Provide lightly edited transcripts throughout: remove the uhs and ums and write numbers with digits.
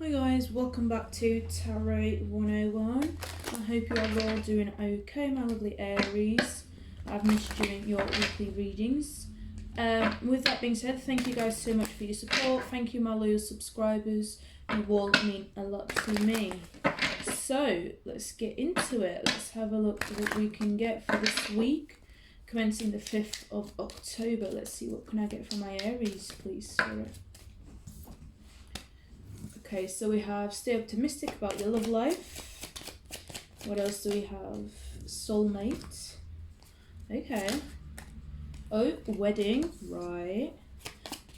Hi guys, welcome back to Tarot 101. I hope you are all doing okay, my lovely Aries. I've missed doing your weekly readings. With that being said, thank you guys so much for your support. Thank you, my loyal subscribers. You all mean a lot to me. So, let's get into it. Let's have a look at what we can get for this week. Commencing the 5th of October. Let's see, what can I get from my Aries, please, Spirit? Okay, so we have stay optimistic about your love life. What else do we have? Soulmate. Okay. Oh, wedding. Right.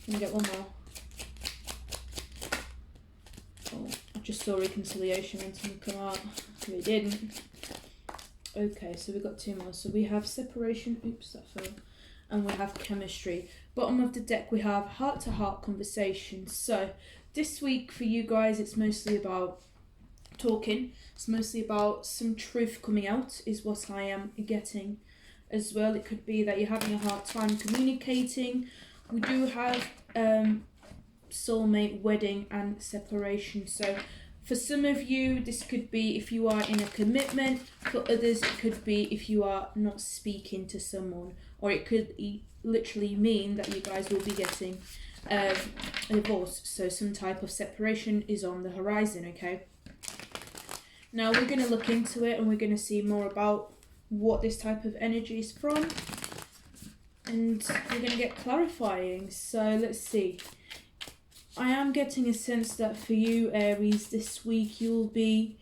Can we get one more? Oh, I just saw reconciliation when something come out. We didn't. Okay, so we got two more. So we have separation. Oops, that fell. And we have chemistry. Bottom of the deck, we have heart-to-heart conversations. So this week for you guys, it's mostly about talking. It's mostly about some truth coming out is what I am getting as well. It could be that you're having a hard time communicating. We do have soulmate, wedding and separation. So for some of you, this could be if you are in a commitment. For others, it could be if you are not speaking to someone. Or it could literally mean that you guys will be getting a divorce, so some type of separation is on the horizon. Okay, now we're going to look into it and we're going to see more about what this type of energy is from, and we're going to get clarifying. So let's see. I am getting a sense that for you Aries this week you'll be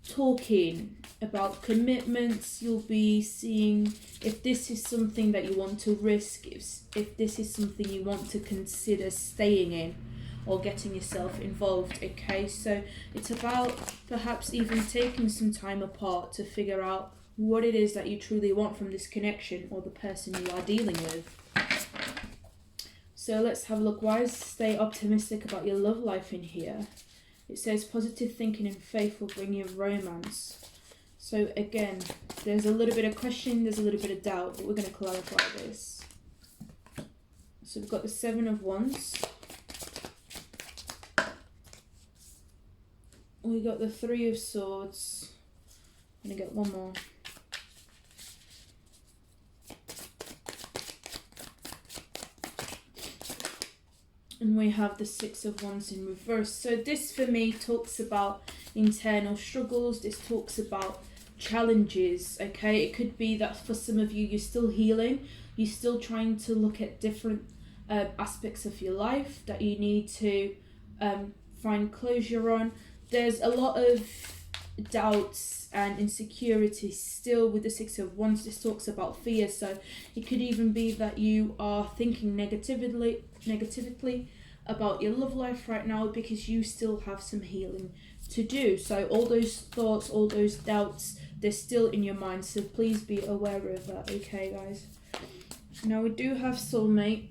talking about commitments. You'll be seeing if this is something that you want to risk, if this is something you want to consider staying in or getting yourself involved. Okay, so it's about perhaps even taking some time apart to figure out what it is that you truly want from this connection or the person you are dealing with. So let's have a look. Why stay optimistic about your love life in here? It says positive thinking and faith will bring you romance. So again, there's a little bit of question, there's a little bit of doubt, but we're going to clarify this. So we've got the 7 of Wands. We got the 3 of Swords. I'm going to get one more. And we have the 6 of Wands in reverse. So this for me talks about internal struggles. This talks about challenges. Okay, it could be that for some of you, you're still healing. You're still trying to look at different aspects of your life that you need to find closure on. There's a lot of doubts and insecurities still with the 6 of Wands. This talks about fear. So it could even be that you are thinking negatively about your love life right now because you still have some healing to do. So all those thoughts, all those doubts, they're still in your mind, so please be aware of that. Okay guys, now we do have soulmate.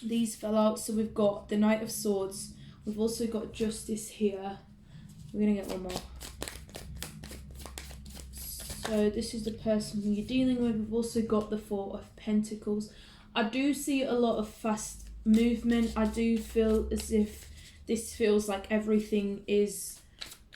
These fell out, so we've got the Knight of Swords, we've also got Justice here. We're gonna get one more. So this is the person who you're dealing with. We've also got the 4 of Pentacles. I do see a lot of fast movement. I do feel as if this feels like everything is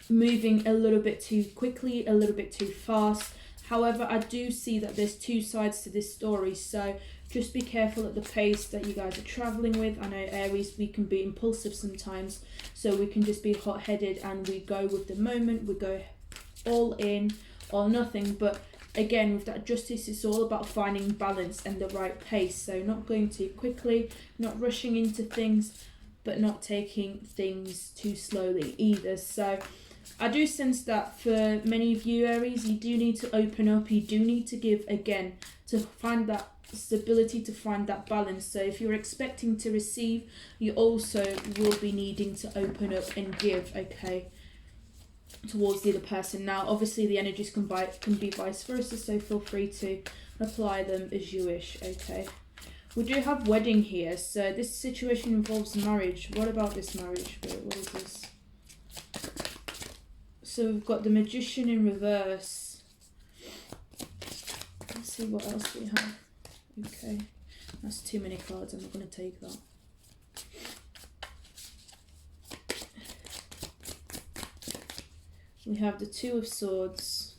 moving a little bit too quickly, a little bit too fast. However, I do see that there's two sides to this story, so just be careful at the pace that you guys are traveling with. I know Aries, we can be impulsive sometimes, so we can just be hot-headed and we go with the moment, we go all in or nothing. But again, with that Justice, it's all about finding balance and the right pace. So not going too quickly, not rushing into things, but not taking things too slowly either. So I do sense that for many of you Aries, you do need to open up. You do need to give again to find that stability, to find that balance. So if you're expecting to receive, you also will be needing to open up and give, okay, towards the other person. Now obviously the energies can be vice versa, so feel free to apply them as you wish. Okay, we do have wedding here, so this situation involves marriage. What about this marriage? What is this? So we've got the Magician in reverse. Let's see what else we have. Okay, that's too many cards, I'm not going to take that. we have the Two of Swords,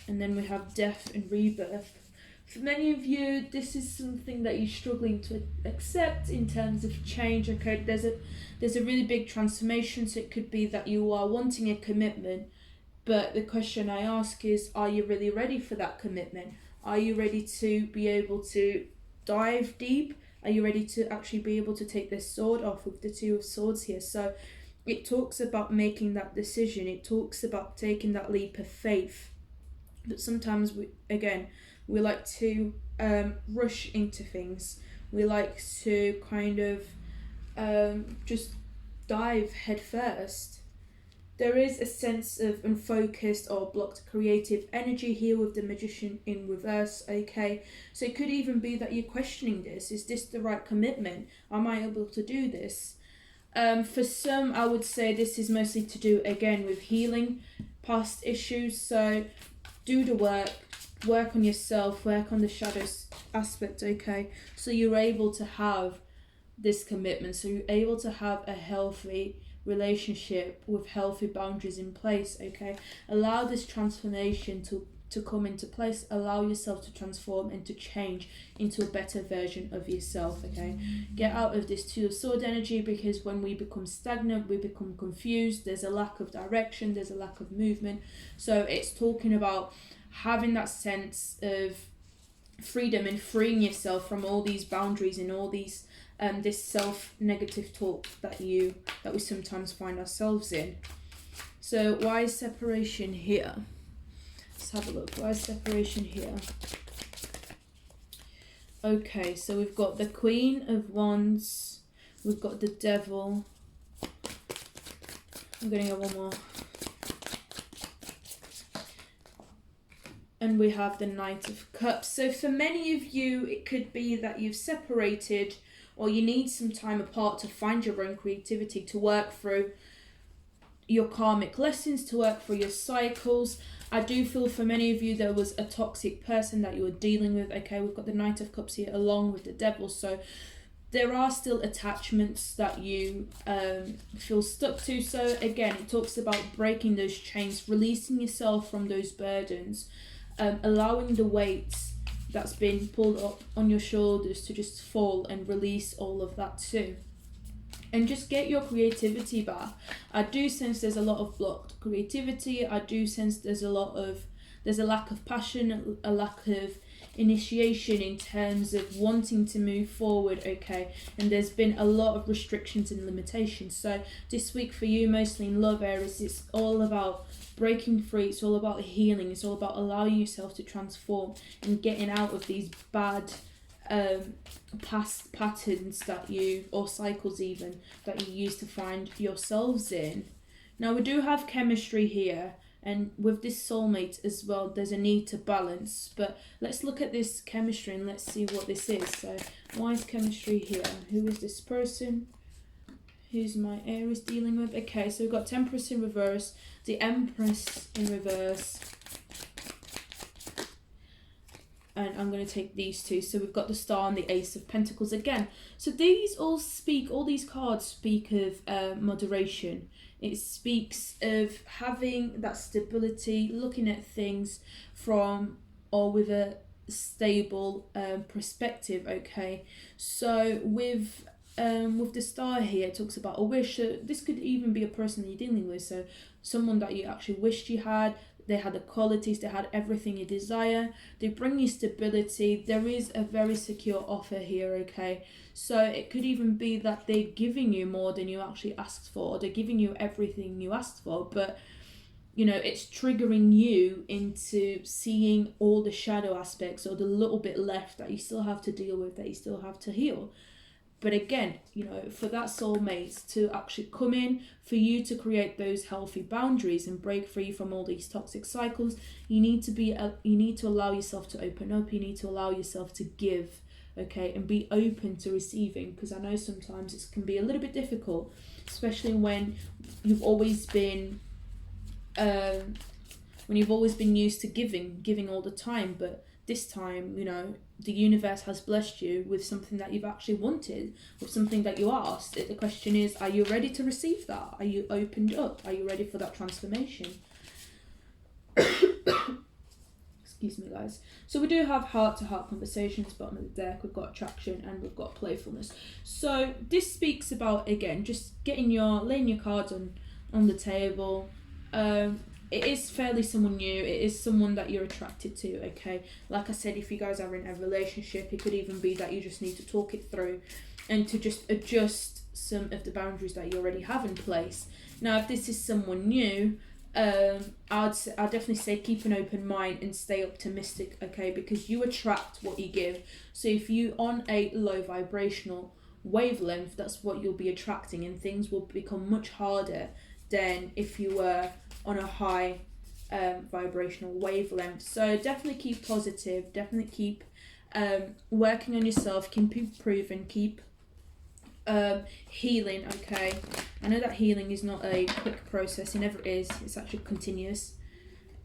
and then we have death and rebirth. For many of you, this is something that you're struggling to accept in terms of change. Okay, there's a really big transformation, so it could be that you are wanting a commitment, but the question I ask is, are you really ready for that commitment? Are you ready to be able to dive deep? Are you ready to actually be able to take this sword off with the Two of Swords here? So it talks about making that decision. It talks about taking that leap of faith. But sometimes we like to rush into things. We like to kind of just dive head first. There is a sense of unfocused or blocked creative energy here with the Magician in reverse, okay? So it could even be that you're questioning this. Is this the right commitment? Am I able to do this? For some, I would say this is mostly to do, again, with healing past issues. So do the work on yourself, work on the shadows aspect, okay? So you're able to have this commitment, so you're able to have a healthy relationship with healthy boundaries in place, okay? Allow this transformation to come into place. Allow yourself to transform and to change into a better version of yourself, okay? Get out of this Two of Sword energy, because when we become stagnant, we become confused, there's a lack of direction, there's a lack of movement. So it's talking about having that sense of freedom and freeing yourself from all these boundaries and all these this self-negative talk that we sometimes find ourselves in. So why is separation here? Let's have a look. Why is separation here? Okay, so we've got the Queen of Wands, we've got the Devil. I'm gonna get one more. And we have the Knight of Cups. So for many of you, it could be that you've separated, or you need some time apart to find your own creativity, to work through your karmic lessons, to work through your cycles. I do feel for many of you there was a toxic person that you were dealing with. Okay, we've got the Knight of Cups here along with the Devil. So there are still attachments that you feel stuck to. So again, it talks about breaking those chains, releasing yourself from those burdens, allowing the weights that's been pulled up on your shoulders to just fall and release all of that too. And just get your creativity back. I do sense there's a lot of blocked creativity. I do sense there's a lack of passion, a lack of initiation in terms of wanting to move forward, okay? And there's been a lot of restrictions and limitations. So this week for you, mostly in love areas, it's all about breaking free. It's all about healing. It's all about allowing yourself to transform and getting out of these bad past patterns or cycles even that you used to find yourselves in. Now we do have chemistry here, and with this soulmate as well, there's a need to balance. But let's look at this chemistry and let's see what this is. So why is chemistry here? Who is this person? Who's my Aries dealing with? Okay, so we've got Temperance in reverse, the Empress in reverse, and I'm going to take these two. So we've got the Star and the Ace of Pentacles again. So all these cards speak of moderation. It speaks of having that stability, looking at things from or with a stable perspective, okay? So with the Star here, it talks about a wish. So this could even be a person that you're dealing with. So someone that you actually wished you had. They had the qualities, they had everything you desire. They bring you stability. There is a very secure offer here, okay? So it could even be that they're giving you more than you actually asked for, or they're giving you everything you asked for, but you know, it's triggering you into seeing all the shadow aspects or the little bit left that you still have to deal with, that you still have to heal. But again, you know, for that soulmate to actually come in, for you to create those healthy boundaries and break free from all these toxic cycles, you need to allow yourself to open up. You need to allow yourself to give, okay, and be open to receiving. Because I know sometimes it can be a little bit difficult, especially when you've always been used to giving all the time, but this time, you know, the universe has blessed you with something that you've actually wanted, with something that you asked. The question is, are you ready to receive that? Are you opened up? Are you ready for that transformation? Excuse me, guys. So we do have heart-to-heart conversations. Bottom of the deck, we've got attraction and we've got playfulness. So this speaks about, again, just laying your cards on the table. It is fairly someone new. It is someone that you're attracted to, okay? Like I said, if you guys are in a relationship, it could even be that you just need to talk it through and to just adjust some of the boundaries that you already have in place. Now, if this is someone new, I'd definitely say keep an open mind and stay optimistic, okay? Because you attract what you give. So if you're on a low vibrational wavelength, that's what you'll be attracting, and things will become much harder than if you were on a high vibrational wavelength. So definitely keep positive, definitely keep working on yourself, keep improving, keep healing, okay? I know that healing is not a quick process, it never is, it's actually continuous.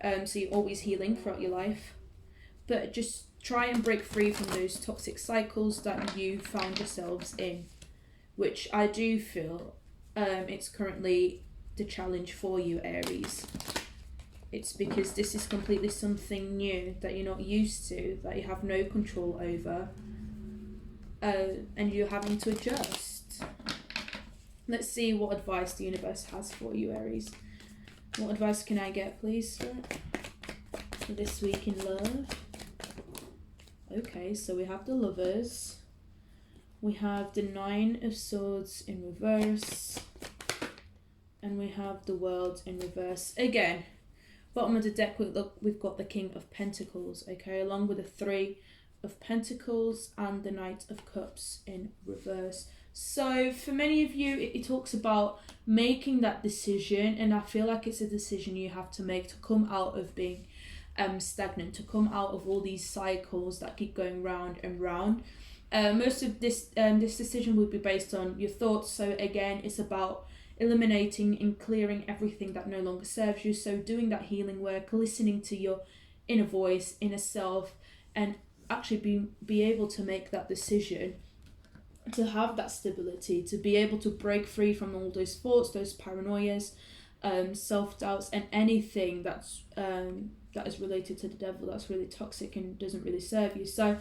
So you're always healing throughout your life, but just try and break free from those toxic cycles that you found yourselves in, which I do feel it's currently the challenge for you, Aries. It's because this is completely something new that you're not used to, that you have no control over, and you're having to adjust. Let's see what advice the universe has for you, Aries. What advice can I get, please, for this week in love? Okay, so we have the Lovers. We have the Nine of Swords in reverse. And we have the World in reverse. Again, bottom of the deck, we've got the King of Pentacles, okay, along with the Three of Pentacles and the Knight of Cups in reverse. So for many of you, it talks about making that decision, and I feel like it's a decision you have to make to come out of being stagnant, to come out of all these cycles that keep going round and round. Most of this decision will be based on your thoughts. So again, it's about eliminating and clearing everything that no longer serves you. So doing that healing work, listening to your inner voice, inner self, and actually be able to make that decision, to have that stability, to be able to break free from all those thoughts, those paranoias, self-doubts, and anything that's that is related to the devil, that's really toxic and doesn't really serve you. So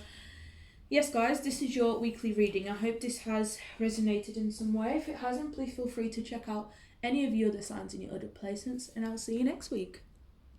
yes, guys, this is your weekly reading. I hope this has resonated in some way. If it hasn't, please feel free to check out any of your other signs in your other placements, and I'll see you next week.